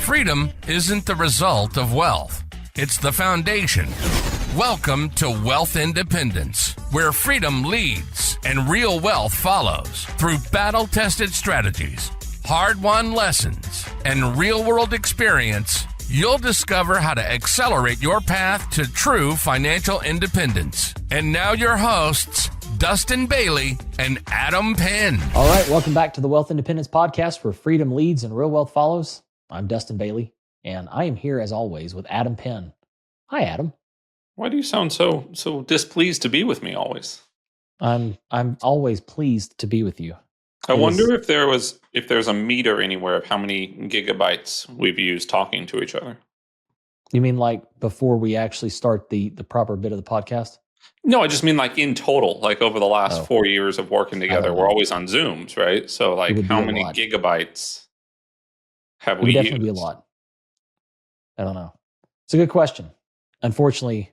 freedom isn't the result of wealth. It's the foundation. Welcome to Wealth Independence, where freedom leads and real wealth follows through battle-tested strategies, hard-won lessons, and real-world experience. You'll discover how to accelerate your path to true financial independence. And now your hosts, Dustin Bailey and Adam Penn. All right, welcome back to the Wealth Independence Podcast, where freedom leads and real wealth follows. I'm Dustin Bailey, and I am here as always with Adam Penn. Hi, Adam. Why do you sound so displeased to be with me always? I'm always pleased to be with you. I wonder if there's a meter anywhere of how many gigabytes we've used talking to each other. You mean like before we actually start the proper bit of the podcast? No, I just mean like in total, like over the last 4 years of working together. We're always on Zooms, right? So like how many gigabytes have we used? It would definitely be a lot. I don't know. It's a good question. Unfortunately,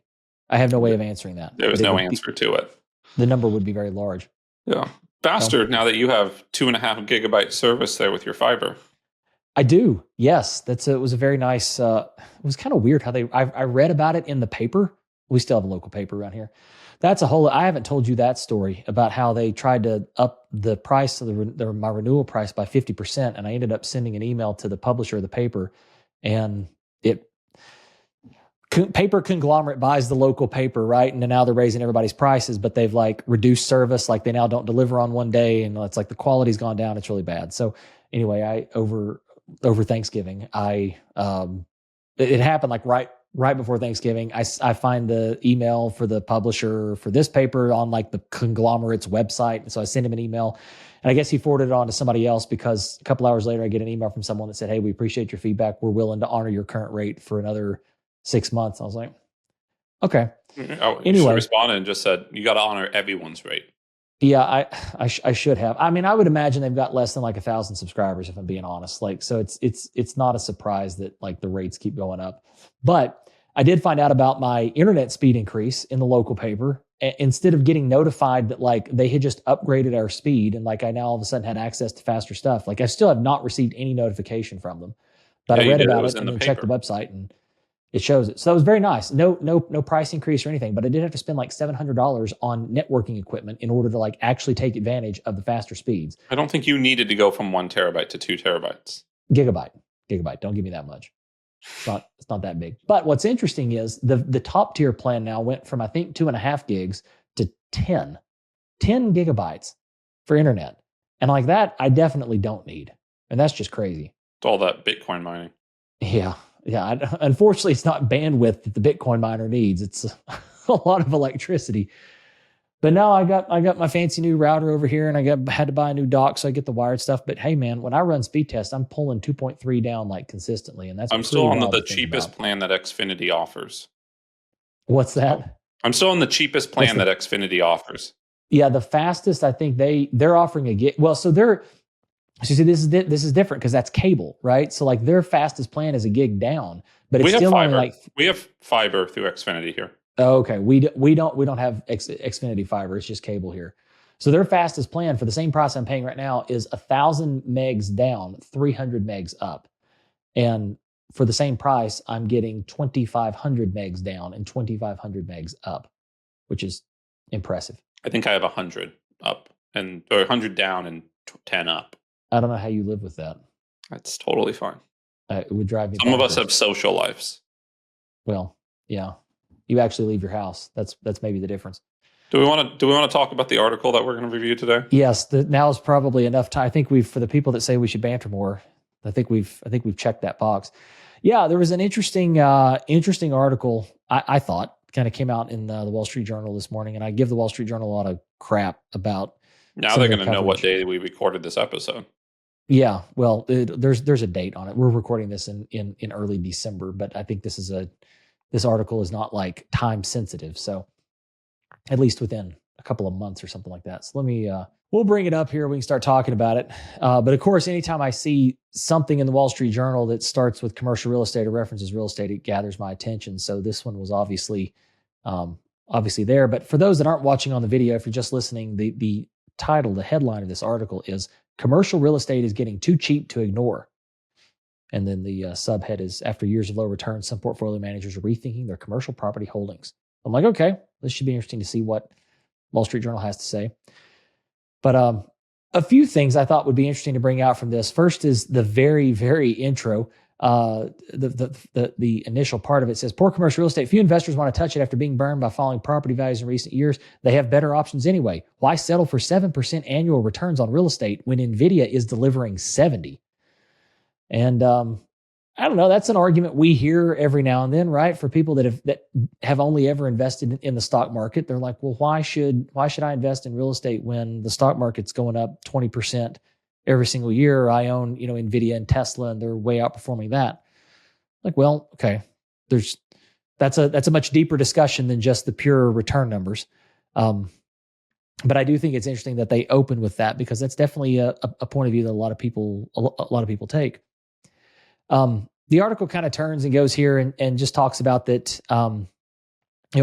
I have no way of answering that. There was no answer to it. The number would be very large. Yeah. Faster now that you have 2.5 gigabyte service there with your fiber. I do. Yes. It was a very nice, it was kind of weird how I read about it in the paper. We still have a local paper around here. I haven't told you that story about how they tried to up the price of my renewal price by 50%. And I ended up sending an email to the publisher of the paper, and paper conglomerate buys the local paper, right? And now they're raising everybody's prices, but they've like reduced service. Like they now don't deliver on one day, and it's like the quality's gone down. It's really bad. So anyway, over Thanksgiving, it happened like right before Thanksgiving. I find the email for the publisher for this paper on like the conglomerate's website. And so I sent him an email, and I guess he forwarded it on to somebody else, because a couple hours later I get an email from someone that said, "Hey, we appreciate your feedback. We're willing to honor your current rate for another 6 months." I was like, okay. Oh, you should respond and just said, you got to honor everyone's rate. Yeah, I should have. I mean, I would imagine they've got less than like 1,000 subscribers, if I'm being honest. Like, so it's not a surprise that like the rates keep going up. But I did find out about my internet speed increase in the local paper. Instead of getting notified that like they had just upgraded our speed, and like I now all of a sudden had access to faster stuff. Like I still have not received any notification from them, but I read about it and then checked the website, and it shows it. So that was very nice. No price increase or anything, but I did have to spend like $700 on networking equipment in order to like actually take advantage of the faster speeds. I don't think you needed to go from 1 terabyte to 2 terabytes. Gigabyte. Don't give me that much. It's not that big. But what's interesting is the top tier plan now went from, I think, 2.5 gigs to 10 gigabytes for internet. And like that, I definitely don't need. And that's just crazy. It's all that Bitcoin mining. Yeah. Unfortunately, it's not bandwidth that the Bitcoin miner needs. It's a lot of electricity. But now I got my fancy new router over here, and I had to buy a new dock so I get the wired stuff. But hey, man, when I run speed tests, I'm pulling 2.3 down like consistently, and I'm still on the cheapest plan that Xfinity offers. What's that? I'm still on the cheapest plan that Xfinity offers. Yeah, the fastest, I think they're offering a gig. Well, so you see, this is different because that's cable, right? So like their fastest plan is a gig down, but it's still only like we have fiber through Xfinity here. Oh, okay, we don't have Xfinity fiber. It's just cable here. So their fastest plan for the same price I'm paying right now is 1,000 megs down, 300 megs up, and for the same price I'm getting 2,500 megs down and 2,500 megs up, which is impressive. I think I have 100 up or 100 down and 10 up. I don't know how you live with that. That's totally fine. It would drive me. Some of us have social lives. Well, yeah. You actually leave your house. That's maybe the difference. Do we want to talk about the article that we're going to review today? Yes. Now is probably enough time. I think for the people that say we should banter more, I think we've checked that box. Yeah, there was an interesting article. I thought kind of came out in the Wall Street Journal this morning, and I give the Wall Street Journal a lot of crap about. Now they're going to know what day we recorded this episode. Yeah, well, there's a date on it. We're recording this in early December, but I think this article is not like time sensitive, so at least within a couple of months or something like that. So we'll bring it up here. We can start talking about it. But of course, anytime I see something in the Wall Street Journal that starts with commercial real estate or references real estate, it gathers my attention. So this one was obviously there. But for those that aren't watching on the video, if you're just listening, the title, the headline of this article is "Commercial Real Estate is Getting Too Cheap to Ignore." And then the subhead is, after years of low returns, some portfolio managers are rethinking their commercial property holdings. I'm like, okay, this should be interesting to see what Wall Street Journal has to say. But a few things I thought would be interesting to bring out from this. First is the very, very intro. The initial part of it says, poor commercial real estate. Few investors want to touch it after being burned by falling property values in recent years. They have better options anyway. Why settle for 7% annual returns on real estate when Nvidia is delivering 70? And I don't know. That's an argument we hear every now and then, right? For people that have only ever invested in the stock market, they're like, well, why should I invest in real estate when the stock market's going up 20% every single year? I own, Nvidia and Tesla, and they're way outperforming that. Like, well, okay, that's a much deeper discussion than just the pure return numbers. But I do think it's interesting that they open with that, because that's definitely a point of view that a lot of people take. The article kind of turns and goes here and just talks about that,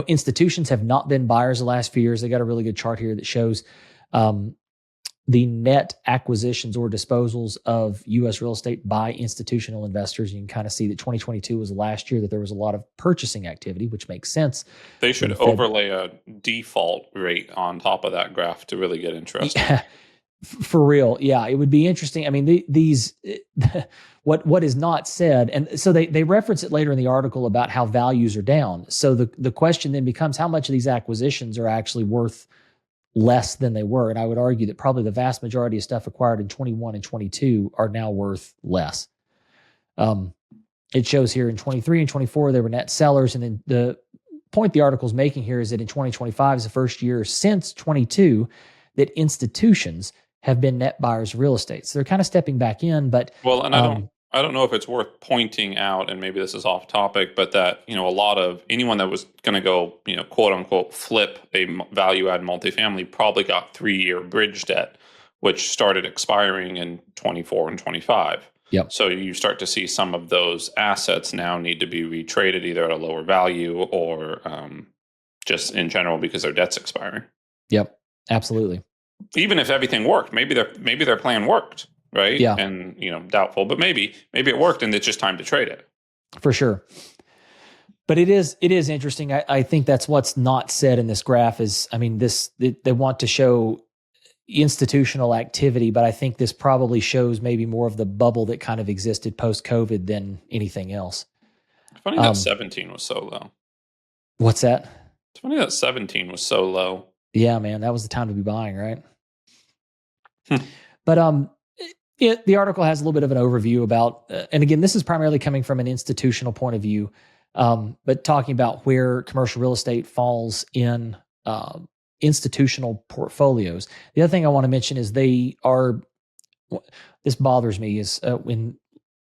institutions have not been buyers the last few years. They got a really good chart here that shows the net acquisitions or disposals of U.S. real estate by institutional investors. You can kind of see that 2022 was the last year that there was a lot of purchasing activity, which makes sense. They should overlay a default rate on top of that graph to really get interesting. Yeah, for real. Yeah, it would be interesting. I mean, these what is not said, and so they reference it later in the article about how values are down. So the question then becomes, how much of these acquisitions are actually worth less than they were? And I would argue that probably the vast majority of stuff acquired in 21 and 22 are now worth less. It shows here in 23 and 24, they were net sellers. And then the point the article is making here is that in 2025 is the first year since 22 that institutions have been net buyers of real estate. So they're kind of stepping back in, but I don't know if it's worth pointing out, and maybe this is off topic, but that, a lot of anyone that was going to go, quote unquote, flip a value add multifamily probably got 3-year bridge debt, which started expiring in 24 and 25. Yep. So you start to see some of those assets now need to be retraded either at a lower value or just in general because their debt's expiring. Yep, absolutely. Even if everything worked, maybe their plan worked. Right. Yeah. And, doubtful, but maybe it worked and it's just time to trade it. For sure. But it is interesting. I think that's what's not said in this graph is, they want to show institutional activity, but I think this probably shows maybe more of the bubble that kind of existed post-COVID than anything else. It's funny that 17 was so low. What's that? It's funny that 17 was so low. Yeah, man, that was the time to be buying, right? But, the article has a little bit of an overview about, and again, this is primarily coming from an institutional point of view, but talking about where commercial real estate falls in institutional portfolios. The other thing I want to mention is this bothers me, is when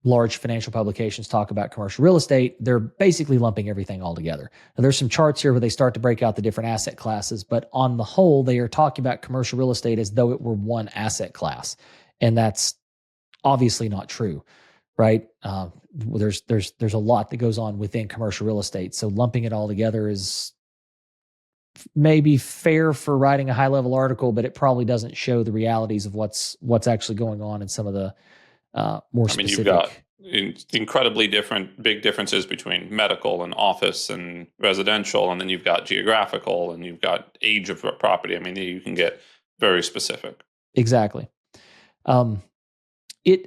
large financial publications talk about commercial real estate, they're basically lumping everything all together. Now, there's some charts here where they start to break out the different asset classes, but on the whole, they are talking about commercial real estate as though it were one asset class. And that's obviously not true, right? There's a lot that goes on within commercial real estate. So lumping it all together is maybe fair for writing a high-level article, but it probably doesn't show the realities of what's actually going on in some of the more specific. You've got incredibly big differences between medical and office and residential, and then you've got geographical, and you've got age of property. You can get very specific. Exactly.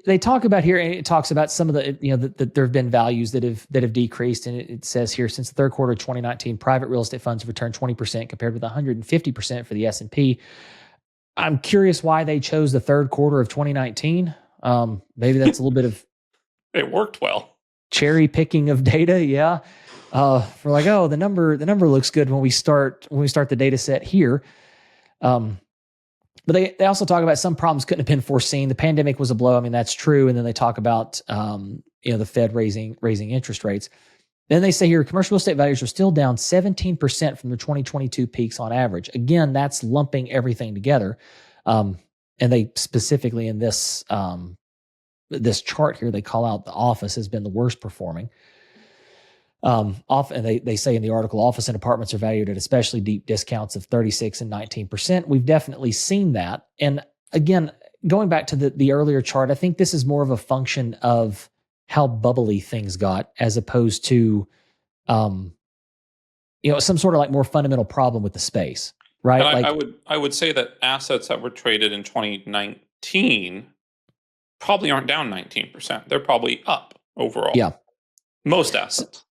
They talk about here, and it talks about some of the, that there have been values that have decreased. And it says here, since the third quarter of 2019, private real estate funds have returned 20% compared with 150% for the S&P. I'm curious why they chose the third quarter of 2019. Maybe that's a little bit of it worked well. Cherry picking of data. Yeah. We're like, oh, the number looks good when we start the data set here. But they also talk about some problems couldn't have been foreseen. The pandemic was a blow. That's true. And then they talk about, the Fed raising interest rates. Then they say here, commercial real estate values are still down 17% from the 2022 peaks on average. Again, that's lumping everything together. And they specifically in this chart here, they call out the office has been the worst performing. And they say in the article, office and apartments are valued at especially deep discounts of 36 and 19%. We've definitely seen that. And again, going back to the earlier chart, I think this is more of a function of how bubbly things got, as opposed to, some sort of like more fundamental problem with the space, right? And Like, I would say that assets that were traded in 2019 probably aren't down 19%. They're probably up overall. yeah. Most assets.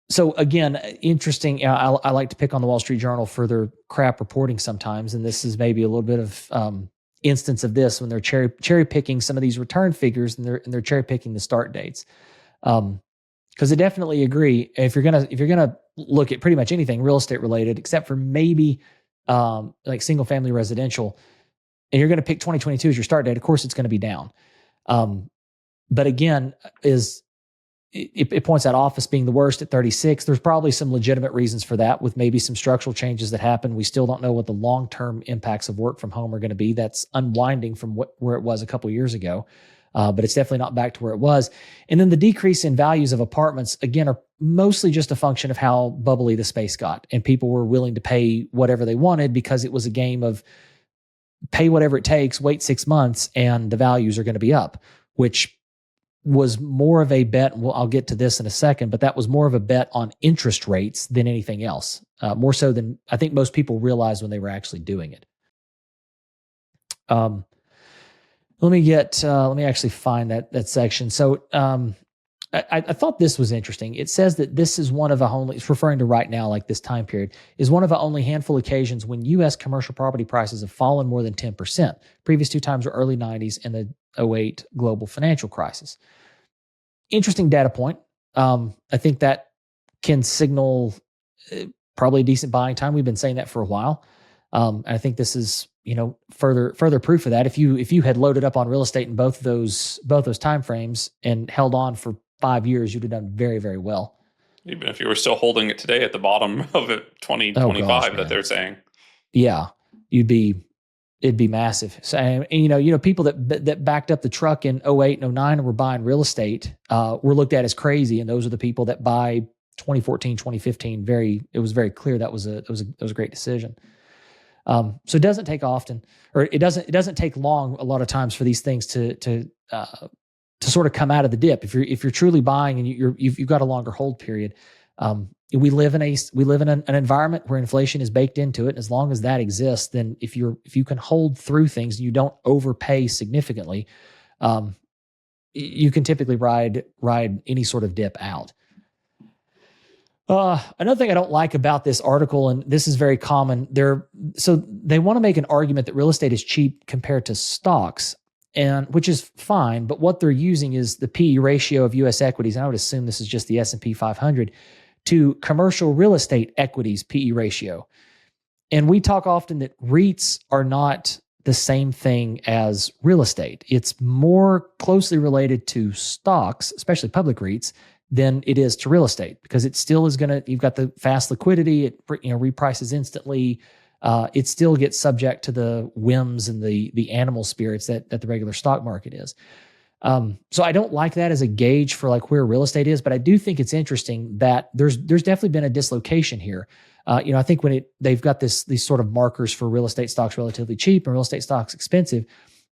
So again, interesting. I like to pick on the Wall Street Journal for their crap reporting sometimes, and this is maybe a little bit of instance of this when they're cherry picking some of these return figures, and they're cherry picking the start dates. Because I definitely agree. If you're gonna look at pretty much anything real estate related, except for maybe like single family residential, and you're going to pick 2022 as your start date, of course it's going to be down. But again, it points out office being the worst at 36. There's probably some legitimate reasons for that, with maybe some structural changes that happen. We still don't know what the long-term impacts of work from home are going to be. That's unwinding from where it was a couple of years ago. But it's definitely not back to where it was. And then the decrease in values of apartments, again, are mostly just a function of how bubbly the space got. And people were willing to pay whatever they wanted because it was a game of pay whatever it takes, wait 6 months, and the values are going to be up, which was more of a bet. Well, I'll get to this in a second, but that was more of a bet on interest rates than anything else, more so than I think most people realized when they were actually doing it. Let me actually find that section. So I thought this was interesting. It says that this is one of the only, it's referring to right now, like this time period, is one of the only handful of occasions when U.S. commercial property prices have fallen more than 10%. Previous two times were early 90s and the 2008 global financial crisis. Interesting data point. I think that can signal probably a decent buying time. We've been saying that for a while. And I think this is, further proof of that. If you had loaded up on real estate in both those time frames and held on for 5 years, you'd have done very, very well. Even if you were still holding it today at the bottom of it, 2025 that they're saying. Yeah, it'd be massive. So, and, people that backed up the truck in 08 and 09 and were buying real estate were looked at as crazy. And those are the people that buy 2014, 2015. It was very clear that was a great decision. So it doesn't take often, or it doesn't take long a lot of times for these things to sort of come out of the dip. If you're truly buying and you've got a longer hold period, we live in an environment where inflation is baked into it. And as long as that exists, then if you can hold through things and you don't overpay significantly, you can typically ride any sort of dip out. Another thing I don't like about this article, and this is very common, so they want to make an argument that real estate is cheap compared to stocks, and which is fine, but what they're using is the PE ratio of U.S. equities, and I would assume this is just the S&P 500, to commercial real estate equities PE ratio. And we talk often that REITs are not the same thing as real estate. It's more closely related to stocks, especially public REITs, than it is to real estate, because it still is you've got the fast liquidity. It reprices instantly. It still gets subject to the whims and the animal spirits that the regular stock market is. So I don't like that as a gauge for like where real estate is, but I do think it's interesting that there's definitely been a dislocation here. I think when they've got these sort of markers for real estate stocks relatively cheap and real estate stocks expensive,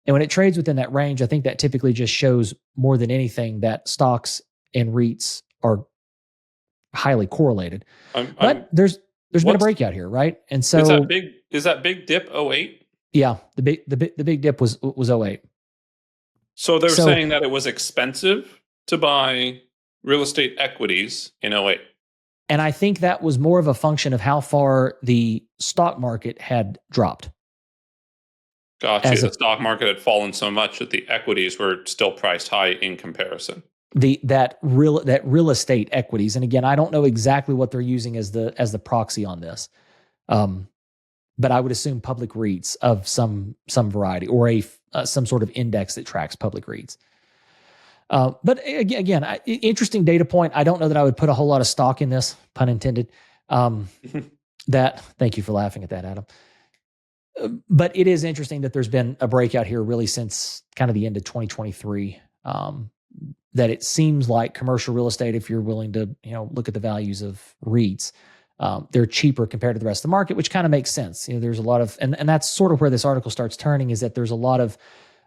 and when it trades within that range, I think that typically just shows more than anything that stocks and REITs are highly correlated. But there's been a breakout here, right? And so is that big dip 08? Yeah, the big dip was 08. So they're saying that it was expensive to buy real estate equities in 08. And I think that was more of a function of how far the stock market had dropped. Gotcha. The stock market had fallen so much that the equities were still priced high in comparison. That real estate equities, and again, I don't know exactly what they're using as the proxy on this, but I would assume public REITs of some variety, or some sort of index that tracks public REITs. But again, interesting data point. I don't know that I would put a whole lot of stock in this, pun intended. Thank you for laughing at that, Adam. But it is interesting that there's been a breakout here really since kind of the end of 2023. That it seems like commercial real estate, if you're willing to, look at the values of REITs, they're cheaper compared to the rest of the market, which kind of makes sense. There's a lot of, and that's sort of where this article starts turning, is that there's a lot of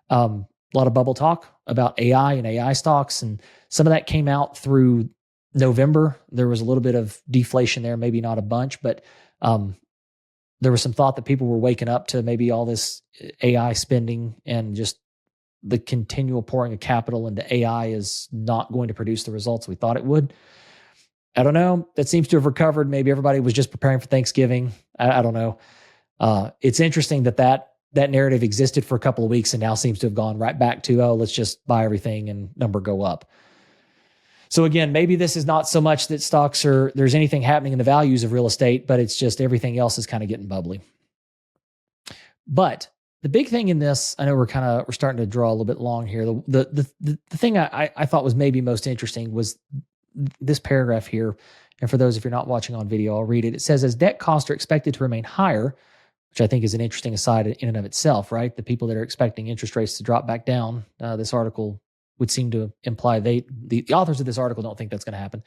bubble talk, about AI and AI stocks, and some of that came out through November. There was a little bit of deflation there, maybe not a bunch, but there was some thought that people were waking up to maybe all this AI spending, and just the continual pouring of capital into AI is not going to produce the results we thought it would. I don't know. That seems to have recovered. Maybe everybody was just preparing for Thanksgiving. I don't know. It's interesting that narrative existed for a couple of weeks and now seems to have gone right back to, oh, let's just buy everything and number go up. So again, maybe this is not so much that there's anything happening in the values of real estate, but it's just everything else is kind of getting bubbly. But the big thing in this, I know we're starting to draw a little bit long here. The thing I thought was maybe most interesting was this paragraph here. And for those, if you're not watching on video, I'll read it. It says, as debt costs are expected to remain higher, which I think is an interesting aside in and of itself, right? The people that are expecting interest rates to drop back down, this article would seem to imply the authors of this article don't think that's going to happen.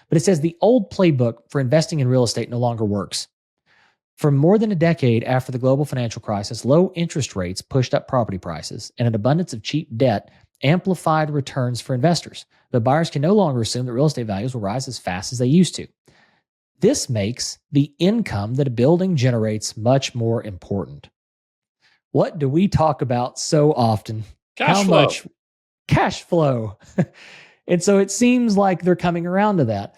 But it says the old playbook for investing in real estate no longer works. For more than a decade after the global financial crisis, low interest rates pushed up property prices, and an abundance of cheap debt amplified returns for investors. But buyers can no longer assume that real estate values will rise as fast as they used to. This makes the income that a building generates much more important. What do we talk about so often? Cash flow. Much cash flow. And so it seems like they're coming around to that.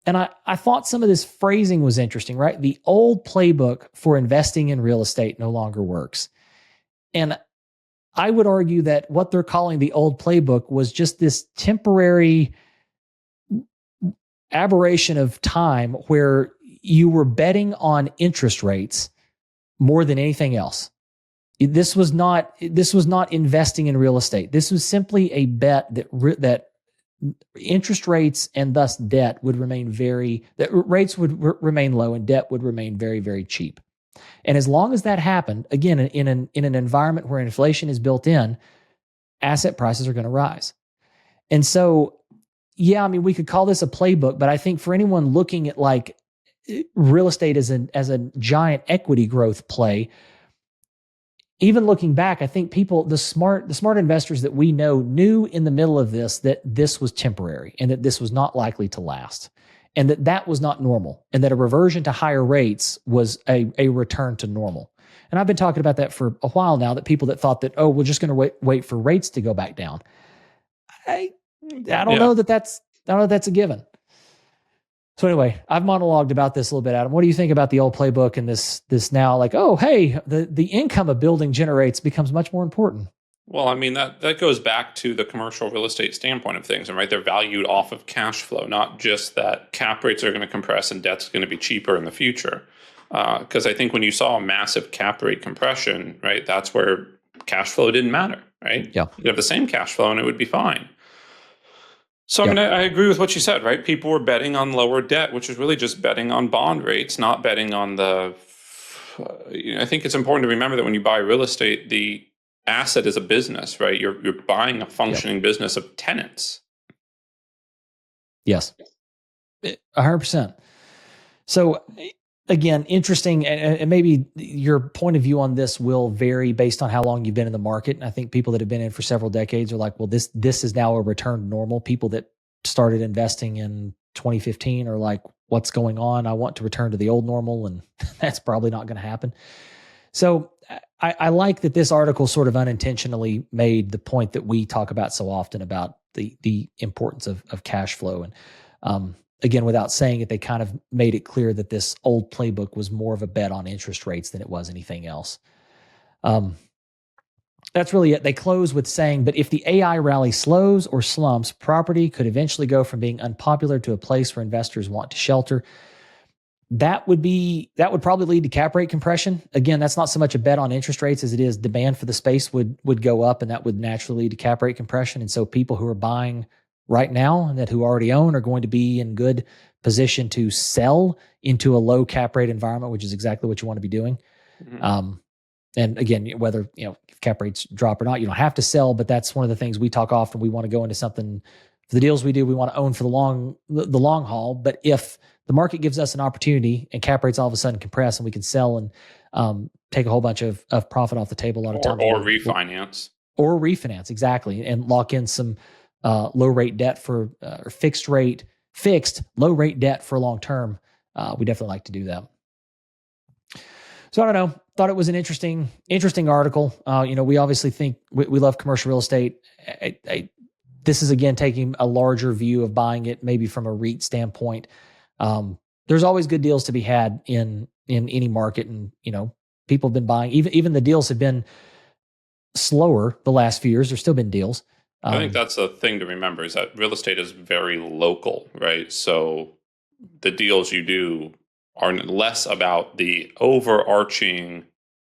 And I thought some of this phrasing was interesting, right? The old playbook for investing in real estate no longer works. And I would argue that what they're calling the old playbook was just this temporary aberration of time where you were betting on interest rates more than anything else. This was not investing in real estate. This was simply a bet that interest rates and thus debt would remain rates would remain low and debt would remain very, very cheap. And as long as that happened, again, in an environment where inflation is built in, asset prices are going to rise. And so, yeah, I mean, we could call this a playbook, but I think for anyone looking at like real estate as a giant equity growth play, even looking back, I think the smart investors that we know knew in the middle of this that this was temporary and that this was not likely to last, and that was not normal, and that a reversion to higher rates was a return to normal. And I've been talking about that for a while now, that people that thought that, oh, we're just going to wait for rates to go back down. I don't know that that's a given. So anyway, I've monologued about this a little bit, Adam. What do you think about the old playbook and this now, like, oh, hey, the income a building generates becomes much more important? Well, I mean, that goes back to the commercial real estate standpoint of things, and right, they're valued off of cash flow, not just that cap rates are going to compress and debt's going to be cheaper in the future. Because I think when you saw a massive cap rate compression, right, that's where cash flow didn't matter, right? Yeah. You have the same cash flow and it would be fine. So, I mean, I agree with what you said, right? People were betting on lower debt, which is really just betting on bond rates, not betting on I think it's important to remember that when you buy real estate, the asset is a business, right? You're buying a functioning business of tenants. Yes, 100%. So again, interesting, and maybe your point of view on this will vary based on how long you've been in the market. And I think people that have been in for several decades are like, well, this is now a return to normal. People that started investing in 2015 are like, what's going on? I want to return to the old normal, and that's probably not going to happen. So I like that this article sort of unintentionally made the point that we talk about so often about the importance of cash flow. And again, without saying it, they kind of made it clear that this old playbook was more of a bet on interest rates than it was anything else. That's really it. They close with saying, but if the AI rally slows or slumps, property could eventually go from being unpopular to a place where investors want to shelter. That would probably lead to cap rate compression. Again, that's not so much a bet on interest rates as it is demand for the space would go up, and that would naturally lead to cap rate compression. And so people who are buying right now and who already own are going to be in good position to sell into a low cap rate environment, which is exactly what you want to be doing. Mm-hmm. And again, whether if cap rates drop or not, you don't have to sell, but that's one of the things we talk often. We want to go into something for the deals we do. We want to own for the long haul. But if the market gives us an opportunity and cap rates all of a sudden compress and we can sell and take a whole bunch of profit off the table a lot of times, or refinance. Or refinance, exactly, and lock in some low rate debt for or fixed low rate debt for long term. We definitely like to do that. So I don't know. Thought it was an interesting article. We obviously think we love commercial real estate. This is again taking a larger view of buying it, maybe from a REIT standpoint. There's always good deals to be had in any market, and people have been buying. Even the deals have been slower the last few years. There's still been deals. I think that's a thing to remember, is that real estate is very local, right? So the deals you do are less about the overarching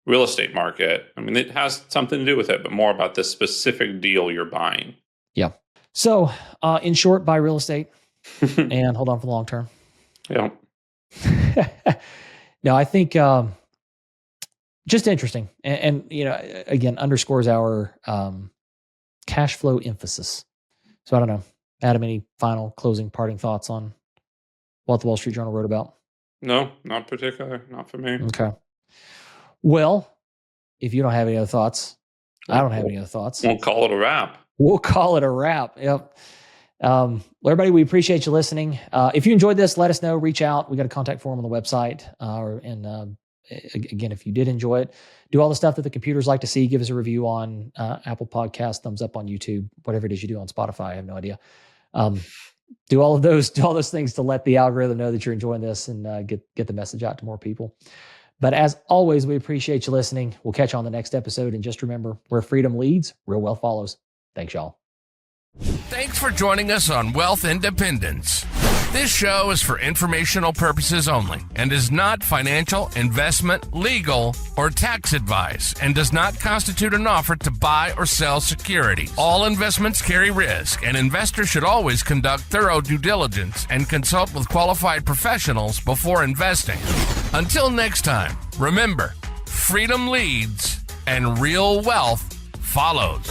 real estate market. I mean, it has something to do with it, but more about the specific deal you're buying. Yeah. So in short, buy real estate and hold on for the long term. Yeah. No, I think just interesting. And again, underscores our cash flow emphasis. So I don't know. Adam, any final closing parting thoughts on what the Wall Street Journal wrote about? No, not particular. Not for me. Okay. Well, if you don't have any other thoughts, I don't have any other thoughts. We'll call it a wrap. We'll call it a wrap. Yep. Well, everybody, we appreciate you listening. If you enjoyed this, let us know. Reach out. We got a contact form on the website. Again, if you did enjoy it, do all the stuff that the computers like to see. Give us a review on Apple Podcasts, thumbs up on YouTube, whatever it is you do on Spotify. I have no idea. Do all those things to let the algorithm know that you're enjoying this and get the message out to more people. But as always, we appreciate you listening. We'll catch you on the next episode. And just remember, where freedom leads, real wealth follows. Thanks, y'all. Thanks for joining us on Wealth Independence. This show is for informational purposes only and is not financial, investment, legal, or tax advice and does not constitute an offer to buy or sell securities. All investments carry risk, and investors should always conduct thorough due diligence and consult with qualified professionals before investing. Until next time, remember, freedom leads and real wealth follows.